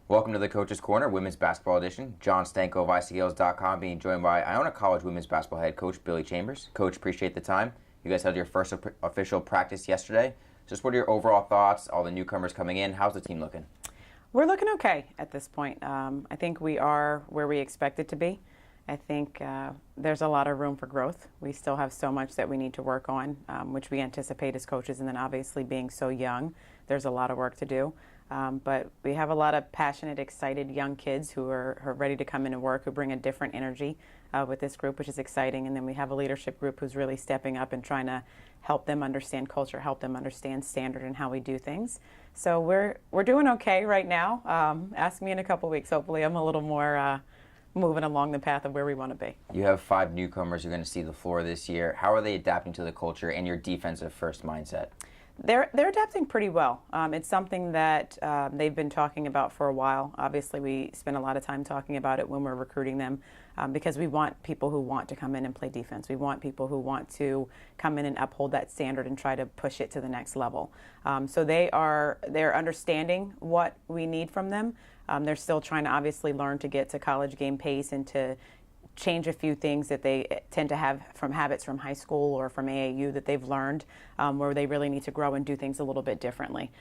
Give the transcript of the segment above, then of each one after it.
Welcome to the Coach's Corner, Women's Basketball Edition. John Stanko of ICGales.com, being joined by Iona College Women's Basketball Head Coach Billi-Chambers. Coach, appreciate the time. You guys had your first official practice yesterday. Just what are your overall thoughts? All the newcomers coming in. How's the team looking? We're looking okay at this point. I think we are where we expected to be. I think there's a lot of room for growth. We still have so much that we need to work on, which we anticipate as coaches, and then obviously being so young, there's a lot of work to do. But we have a lot of passionate, excited young kids who are ready to come in and work, who bring a different energy with this group, which is exciting. And then we have a leadership group who's really stepping up and trying to help them understand culture, help them understand standard and how we do things. So we're doing okay right now. Ask me in a couple weeks. Hopefully I'm a little more moving along the path of where we want to be. You have 5 newcomers who are going to see the floor this year. How are they adapting to the culture and your defensive first mindset? They're adapting pretty well. It's something that they've been talking about for a while. Obviously, we spend a lot of time talking about it when we're recruiting them because we want people who want to come in and play defense. We want people who want to come in and uphold that standard and try to push it to the next level. So they're understanding what we need from them. They're still trying to obviously learn to get to college game pace and to change a few things that they tend to have from habits from high school or from AAU that they've learned, where they really need to grow and do things a little bit differently.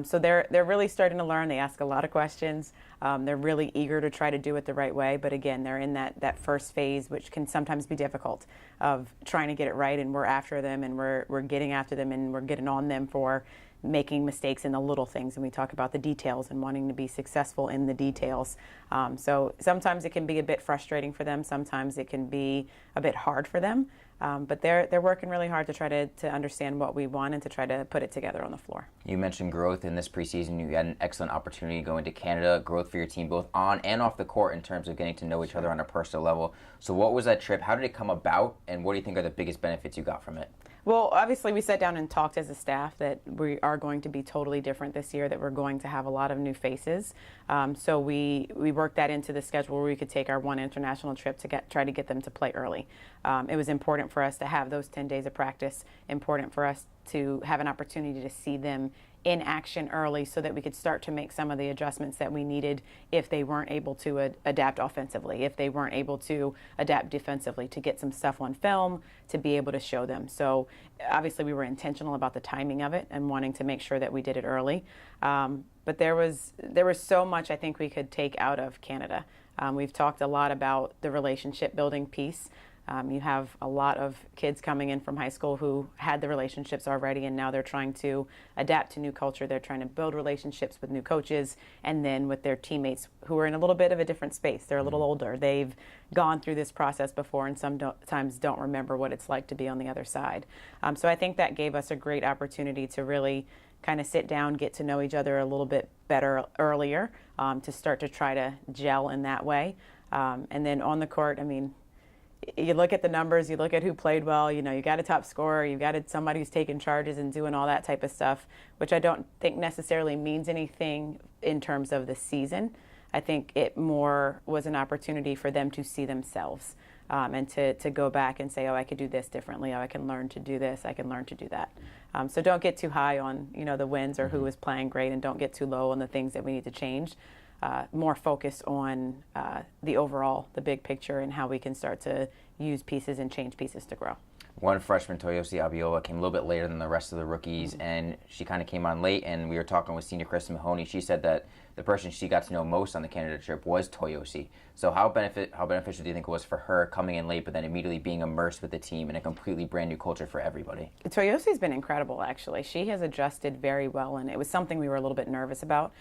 So they're really starting to learn. They ask a lot of questions. They're really eager to try to do it the right way. But again, they're in that first phase, which can sometimes be difficult, of trying to get it right. And we're after them, and we're getting after them, and we're getting on them for making mistakes in the little things, and we talk about the details and wanting to be successful in the details. So sometimes it can be a bit frustrating for them. Sometimes it can be a bit hard for them. But they're working really hard to try to understand what we want and to try to put it together on the floor. You mentioned growth in this preseason. You had an excellent opportunity going to Canada, growth for your team both on and off the court in terms of getting to know each other on a personal level. So what was that trip? How did it come about? And what do you think are the biggest benefits you got from it? Well, obviously we sat down and talked as a staff that we are going to be totally different this year, that we're going to have a lot of new faces. So we worked that into the schedule where we could take our one international trip to try to get them to play early. It was important for us to have those 10 days of practice, important for us to have an opportunity to see them in action early so that we could start to make some of the adjustments that we needed if they weren't able to adapt offensively, if they weren't able to adapt defensively, to get some stuff on film to be able to show them. So obviously we were intentional about the timing of it and wanting to make sure that we did it early. But there was so much I think we could take out of Canada. We've talked a lot about the relationship building piece. You have a lot of kids coming in from high school who had the relationships already, and now they're trying to adapt to new culture. They're trying to build relationships with new coaches and then with their teammates who are in a little bit of a different space. They're a little older. They've gone through this process before and sometimes don't remember what it's like to be on the other side. So I think that gave us a great opportunity to really kind of sit down, get to know each other a little bit better earlier, to start to try to gel in that way. And then on the court, I mean, you look at the numbers, you look at who played well, you got a top scorer, you've got somebody who's taking charges and doing all that type of stuff, which I don't think necessarily means anything in terms of the season. I think it more was an opportunity for them to see themselves and to go back and say, oh, I could do this differently, oh, I can learn to do this, I can learn to do that. So don't get too high on the wins or who is playing great, and don't get too low on the things that we need to change. More focus on the overall, the big picture, and how we can start to use pieces and change pieces to grow. One freshman, Toyou See came a little bit later than the rest of the rookies, and she kind of came on late, and we were talking with senior Kristen Mahoney. She said that the person she got to know most on the Canada trip was Toyou See. So how beneficial do you think it was for her coming in late, but then immediately being immersed with the team in a completely brand new culture for everybody? Toyou See's been incredible, actually. She has adjusted very well, and it was something we were a little bit nervous about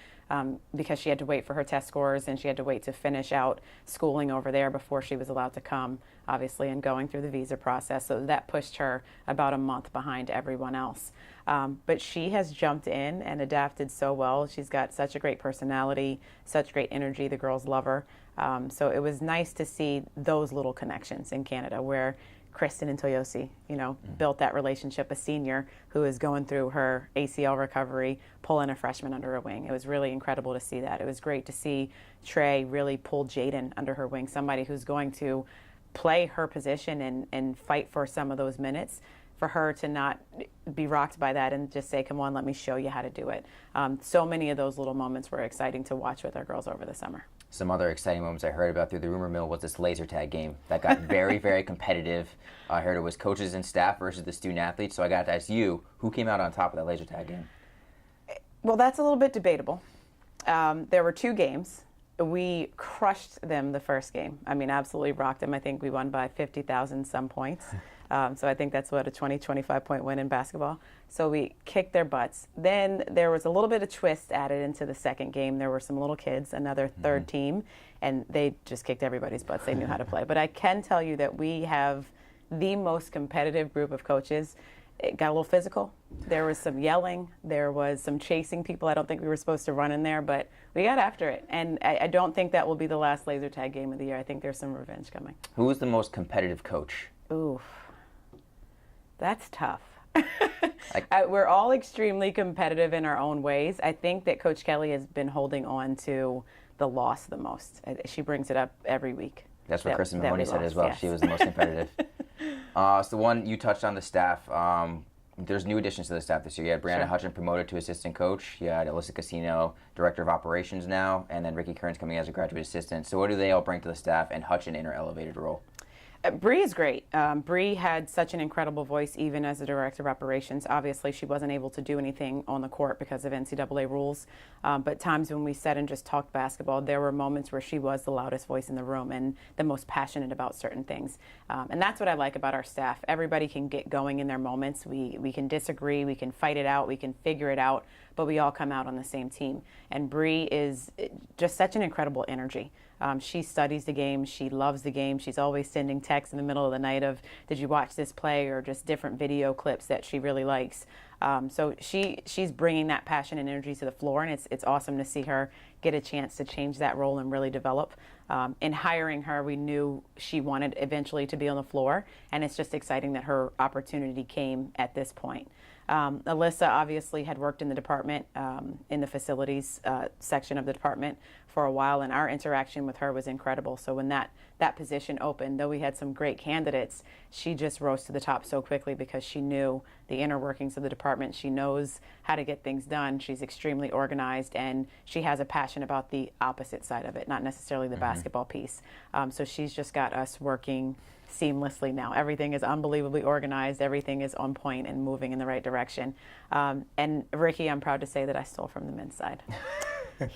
because she had to wait for her test scores, and she had to wait to finish out schooling over there before she was allowed to come, obviously, and going through the visa process. So that pushed her about a month behind everyone else. But she has jumped in and adapted so well. She's got such a great personality, such great energy. The girls love her. So it was nice to see those little connections in Canada where Kristen and Toyou See, built that relationship, a senior who is going through her ACL recovery, pulling a freshman under her wing. It was really incredible to see that. It was great to see Trey really pull Jaden under her wing, somebody who's going to play her position and fight for some of those minutes. for her to not be rocked by that and just say, come on, let me show you how to do it. So many of those little moments were exciting to watch with our girls over the summer. Some other exciting moments I heard about through the rumor mill was this laser tag game that got very, very competitive. I heard it was coaches and staff versus the student athletes. So I got to ask you, who came out on top of that laser tag game? Well, that's a little bit debatable. There were 2 games. We crushed them the first game. I mean, absolutely rocked them. I think we won by 50,000 some points. So I think that's what, a 25 point win in basketball. So we kicked their butts. Then there was a little bit of twist added into the second game. There were some little kids, another third team, and they just kicked everybody's butts. They knew how to play. But I can tell you that we have the most competitive group of coaches. It got a little physical. There was some yelling. There was some chasing people. I don't think we were supposed to run in there, but we got after it. And I don't think that will be the last laser tag game of the year. I think there's some revenge coming. Who was the most competitive coach? Ooh, that's tough. We're all extremely competitive in our own ways. I think that Coach Kelly has been holding on to the loss the most. She brings it up every week. That's what Kristen Mahoney said as well. Yes. She was the most competitive. So the one you touched on, the staff. There's new additions to the staff this year. You had Brianna Hutchin promoted to assistant coach. You had Alyssa Casino, director of operations now, and then Ricky Kearns coming as a graduate assistant. So what do they all bring to the staff, and Hutchin in her elevated role? Bree is great. Bree had such an incredible voice even as a director of operations. Obviously, she wasn't able to do anything on the court because of NCAA rules. But times when we sat and just talked basketball, there were moments where she was the loudest voice in the room and the most passionate about certain things. And that's what I like about our staff. Everybody can get going in their moments. We can disagree, we can fight it out, we can figure it out, but we all come out on the same team. And Bree is just such an incredible energy. She studies the game. She loves the game. She's always sending texts in the middle of the night of, did you watch this play, or just different video clips that she really likes. So she's bringing that passion and energy to the floor, and it's awesome to see her get a chance to change that role and really develop. In hiring her, we knew she wanted eventually to be on the floor, and it's just exciting that her opportunity came at this point. Alyssa obviously had worked in the department, in the facilities section of the department for a while, and our interaction with her was incredible. So when that position opened, though we had some great candidates, she just rose to the top so quickly because she knew the inner workings of the department. She knows how to get things done. She's extremely organized, and she has a passion about the opposite side of it, not necessarily the basketball piece. So she's just got us working seamlessly now. Everything is unbelievably organized. Everything is on point and moving in the right direction. And Ricky, I'm proud to say that I stole from the men's side.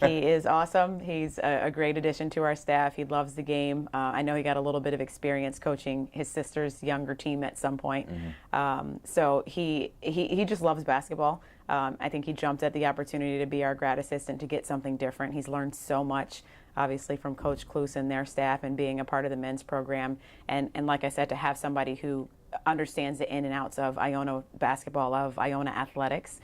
He is awesome. He's a great addition to our staff. He loves the game. I know he got a little bit of experience coaching his sister's younger team at some point. So he just loves basketball. I think he jumped at the opportunity to be our grad assistant to get something different. He's learned so much, obviously, from Coach Kloos and their staff and being a part of the men's program. And like I said, to have somebody who understands the in and outs of Iona basketball, of Iona athletics,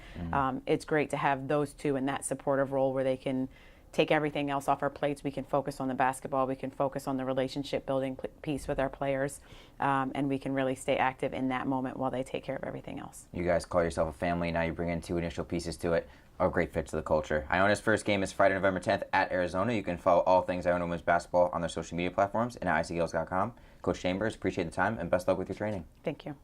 it's great to have those two in that supportive role where they can take everything else off our plates. We can focus on the basketball. We can focus on the relationship building piece with our players, and we can really stay active in that moment while they take care of everything else. You guys call yourself a family. Now you bring in two initial pieces to it. A great fit to the culture. Iona's first game is Friday, November 10th at Arizona. You can follow all things Iona women's basketball on their social media platforms and at icgales.com. Coach Chambers, appreciate the time and best luck with your training. Thank you.